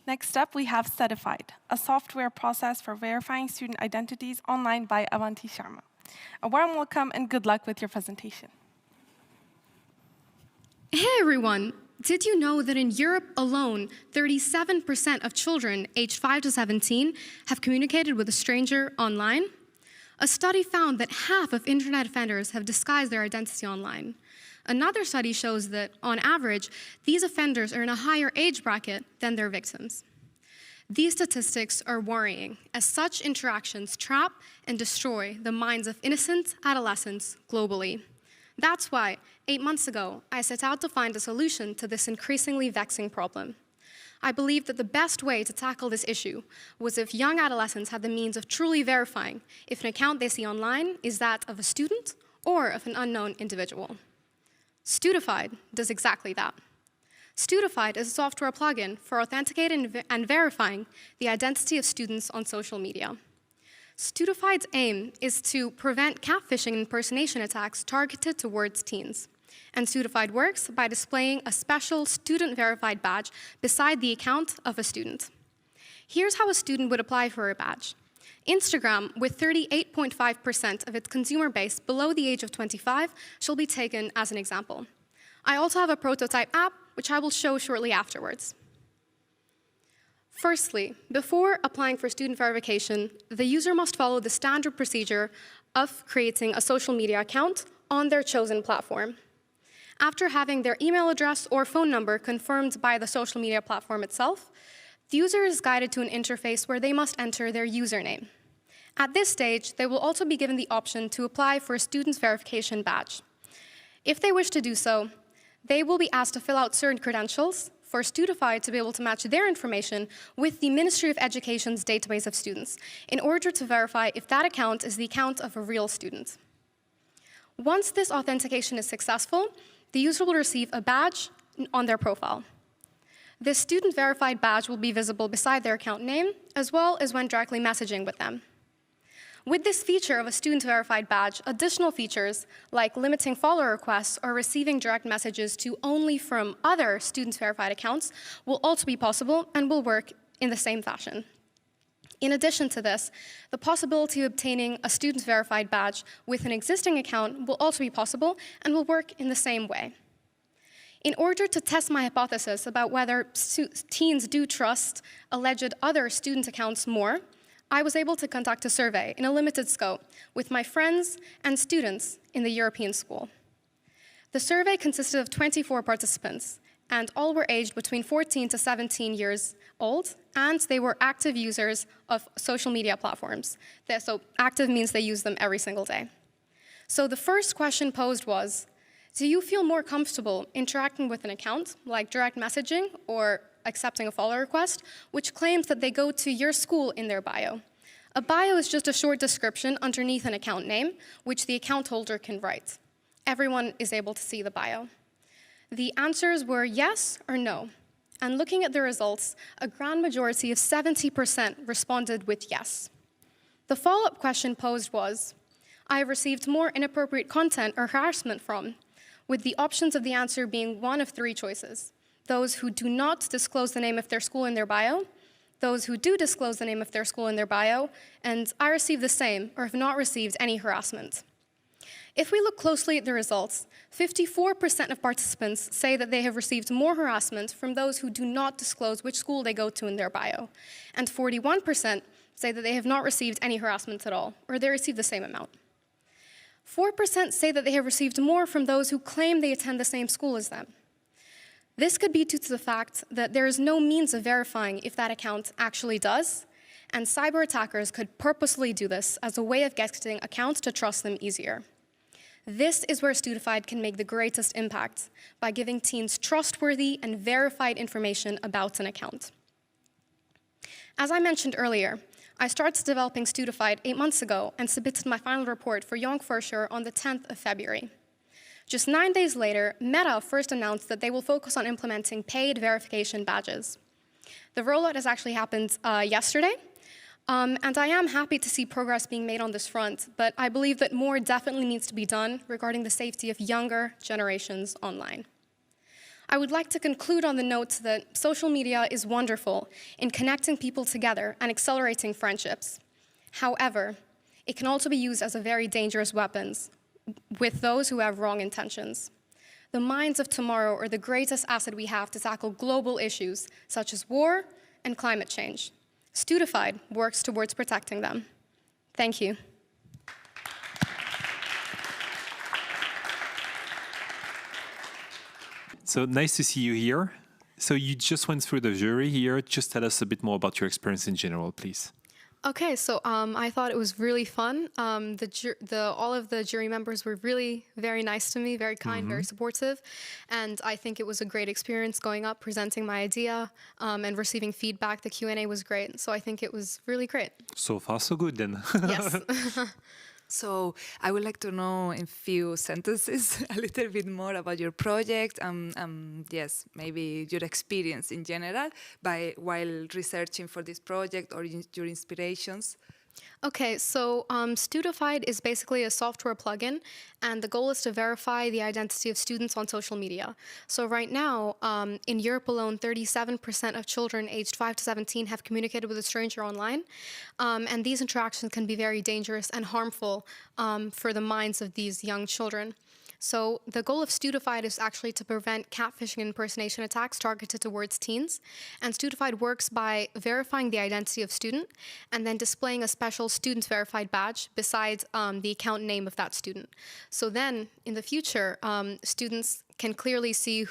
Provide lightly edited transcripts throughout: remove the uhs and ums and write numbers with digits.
Next up, we have Studified, a software process for verifying student identities online by Avanti Sharma. A warm welcome and good luck with your presentation. Hey everyone! Did you know that in Europe alone, 37% of children aged 5 to 17 have communicated with a stranger online? A study found that half of internet offenders have disguised their identity online. Another study shows that, on average, these offenders are in a higher age bracket than their victims. These statistics are worrying, as such interactions trap and destroy the minds of innocent adolescents globally. That's why, 8 months ago, I set out to find a solution to this increasingly vexing problem. I believed that the best way to tackle this issue was if young adolescents had the means of truly verifying if an account they see online is that of a student or of an unknown individual. Studified does exactly that. Studified is a software plugin for authenticating and verifying the identity of students on social media. Studified's aim is to prevent catfishing and impersonation attacks targeted towards teens. And Studified works by displaying a special student-verified badge beside the account of a student. Here's how a student would apply for a badge. Instagram, with 38.5% of its consumer base below the age of 25, shall be taken as an example. I also have a prototype app, which I will show shortly afterwards. Firstly, before applying for student verification, the user must follow the standard procedure of creating a social media account on their chosen platform. After having their email address or phone number confirmed by the social media platform itself, the user is guided to an interface where they must enter their username. At this stage, they will also be given the option to apply for a student's verification badge. If they wish to do so, they will be asked to fill out certain credentials for Studified to be able to match their information with the Ministry of Education's database of students in order to verify if that account is the account of a real student. Once this authentication is successful, the user will receive a badge on their profile. This student-verified badge will be visible beside their account name, as well as when directly messaging with them. With this feature of a student-verified badge, additional features like limiting follower requests or receiving direct messages to only from other student-verified accounts will also be possible and will work in the same fashion. In addition to this, the possibility of obtaining a student-verified badge with an existing account will also be possible and will work in the same way. In order to test my hypothesis about whether teens do trust alleged other student accounts more, I was able to conduct a survey in a limited scope with my friends and students in the European school. The survey consisted of 24 participants, and all were aged between 14 to 17 years old, and they were active users of social media platforms. So active means they use them every single day. So the first question posed was, do you feel more comfortable interacting with an account, like direct messaging or accepting a follow request, which claims that they go to your school in their bio? A bio is just a short description underneath an account name, which the account holder can write. Everyone is able to see the bio. The answers were yes or no. And looking at the results, a grand majority of 70% responded with yes. The follow-up question posed was, I have received more inappropriate content or harassment from, with the options of the answer being one of 3 choices. Those who do not disclose the name of their school in their bio, those who do disclose the name of their school in their bio, and I received the same or have not received any harassment. If we look closely at the results, 54% of participants say that they have received more harassment from those who do not disclose which school they go to in their bio, and 41% say that they have not received any harassment at all, or they receive the same amount. 4% say that they have received more from those who claim they attend the same school as them. This could be due to the fact that there is no means of verifying if that account actually does, and cyber attackers could purposely do this as a way of getting accounts to trust them easier. This is where Studified can make the greatest impact, by giving teens trustworthy and verified information about an account. As I mentioned earlier, I started developing Studified 8 months ago and submitted my final report for Jonk Fuerscher on the 10th of February. Just 9 days later, Meta first announced that they will focus on implementing paid verification badges. The rollout has actually happened yesterday, and I am happy to see progress being made on this front, but I believe that more definitely needs to be done regarding the safety of younger generations online. I would like to conclude on the note that social media is wonderful in connecting people together and accelerating friendships. However, it can also be used as a very dangerous weapon with those who have wrong intentions. The minds of tomorrow are the greatest asset we have to tackle global issues such as war and climate change. Studified works towards protecting them. Thank you. So nice to see you here. So you just went through the jury here. Just tell us a bit more about your experience in general, please. Okay, so I thought it was really fun. All of the jury members were really very nice to me, very kind, very supportive, and I think it was a great experience going up, presenting my idea, and receiving feedback. The Q&A was great, so I think it was really great. So far, so good then. Yes. So I would like to know in few sentences a little bit more about your project and yes, maybe your experience in general while researching for this project or your inspirations. Okay, so Studified is basically a software plugin, and the goal is to verify the identity of students on social media. So right now, in Europe alone, 37% of children aged 5 to 17 have communicated with a stranger online, and these interactions can be very dangerous and harmful for the minds of these young children. So the goal of Studified is actually to prevent catfishing and impersonation attacks targeted towards teens. And Studified works by verifying the identity of student and then displaying a special student verified badge beside the account name of that student. So then in the future, students can clearly see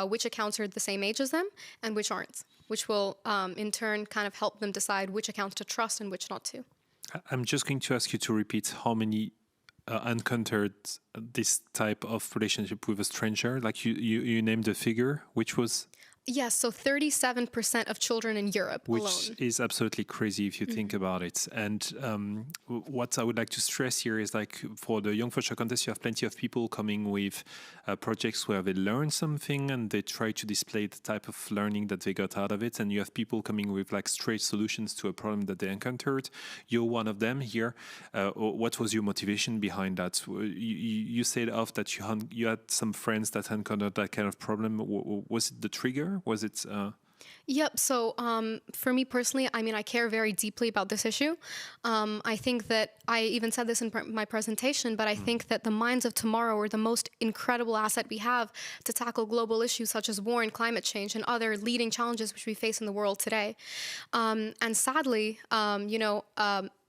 which accounts are the same age as them and which aren't, which will in turn kind of help them decide which accounts to trust and which not to. I'm just going to ask you to repeat how many encountered this type of relationship with a stranger. Like you named a figure, which was? Yes, so 37% of children in Europe alone. Which is absolutely crazy if you think about it. And what I would like to stress here is like for the Jonk Fuerscher contest, you have plenty of people coming with projects where they learn something and they try to display the type of learning that they got out of it. And you have people coming with like straight solutions to a problem that they encountered. You're one of them here. What was your motivation behind that? You said off that you had some friends that encountered that kind of problem. Was it the trigger? Was it? Yep. So for me personally, I mean, I care very deeply about this issue. I think that I even said this in my presentation, but I think that the minds of tomorrow are the most incredible asset we have to tackle global issues such as war and climate change and other leading challenges which we face in the world today. And sadly,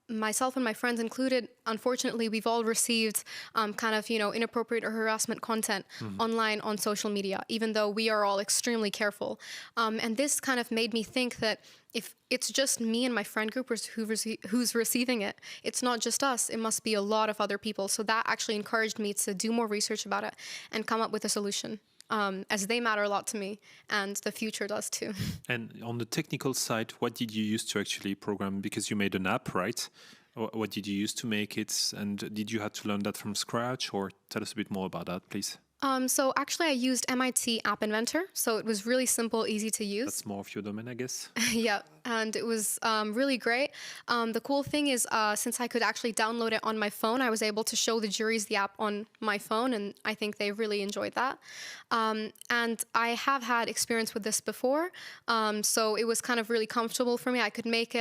myself and my friends included, unfortunately, we've all received inappropriate or harassment content online on social media, even though we are all extremely careful. And this kind of made me think that if it's just me and my friend group who's receiving it, it's not just us, it must be a lot of other people. So that actually encouraged me to do more research about it and come up with a solution. As they matter a lot to me, and the future does too. And on the technical side, what did you use to actually program? Because you made an app, right? What did you use to make it? And did you have to learn that from scratch? Or tell us a bit more about that, please. So actually, I used MIT App Inventor. So it was really simple, easy to use. That's more of your domain, I guess. Yeah, and it was really great. The cool thing is, since I could actually download it on my phone, I was able to show the juries the app on my phone, and I think they really enjoyed that. And I have had experience with this before, so it was kind of really comfortable for me. I could make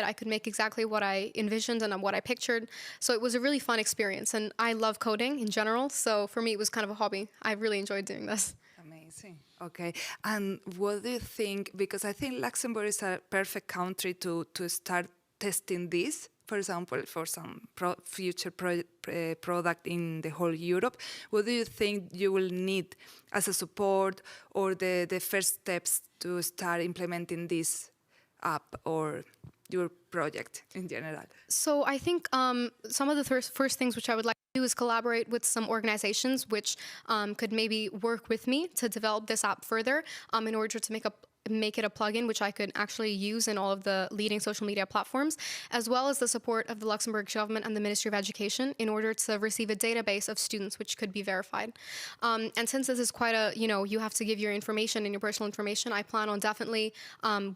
exactly what I envisioned and what I pictured. So it was a really fun experience, and I love coding in general, so for me it was kind of a hobby. I really enjoyed doing this. Amazing. Okay. And what do you think, because I think Luxembourg is a perfect country to start testing this, for example, for some future product in the whole Europe. What do you think you will need as a support or the first steps to start implementing this app or your project in general? So I think some of the first things which I would like to do is collaborate with some organizations which could maybe work with me to develop this app further in order to make make it a plugin which I could actually use in all of the leading social media platforms, as well as the support of the Luxembourg government and the Ministry of Education in order to receive a database of students which could be verified. And since this is quite a, you have to give your information and your personal information, I plan on definitely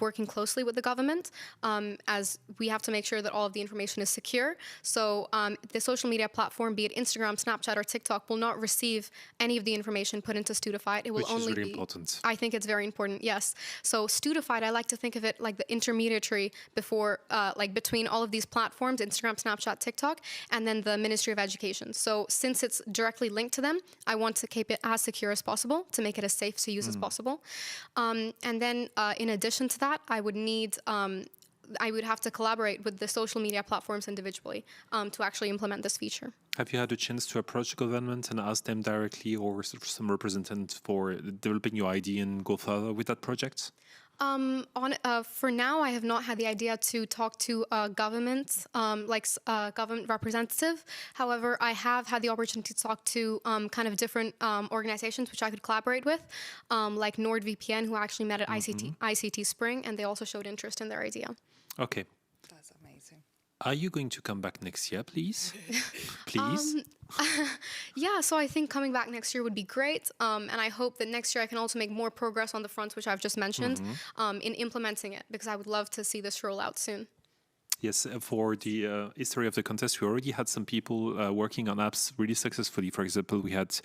working closely with the government, as we have to make sure that all of the information is secure. So the social media platform, be it Instagram, Snapchat, or TikTok, will not receive any of the information put into Studified. It will Which only is really be important. I think it's very important, yes. So Studified, I like to think of it like the intermediary before, between all of these platforms, Instagram, Snapchat, TikTok, and then the Ministry of Education. So since it's directly linked to them, I want to keep it as secure as possible to make it as safe to use as possible. And then in addition to that, I would have to collaborate with the social media platforms individually to actually implement this feature. Have you had a chance to approach the government and ask them directly, or some representative for developing your idea and go further with that project? For now, I have not had the idea to talk to a government, government representative. However, I have had the opportunity to talk to kind of different organizations which I could collaborate with, like NordVPN, who actually met at ICT Spring, and they also showed interest in their idea. Okay. That's amazing. Are you going to come back next year, please? Please? Yeah, so I think coming back next year would be great. And I hope that next year I can also make more progress on the fronts which I've just mentioned in implementing it, because I would love to see this roll out soon. Yes, for the history of the contest, we already had some people working on apps really successfully. For example, we had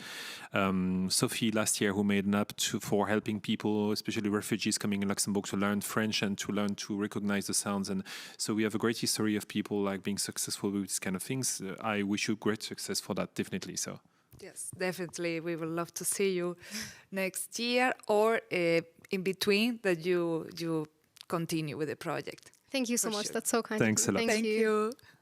Sophie last year who made an app for helping people, especially refugees coming in Luxembourg, to learn French and to learn to recognize the sounds. And so we have a great history of people being successful with these kind of things. I wish you great success for that, definitely. So. Yes, definitely. We would love to see you next year, or in between that you continue with the project. Thank you so much. sure. That's so kind Thanks of a you. lot. Thank you. Thank you.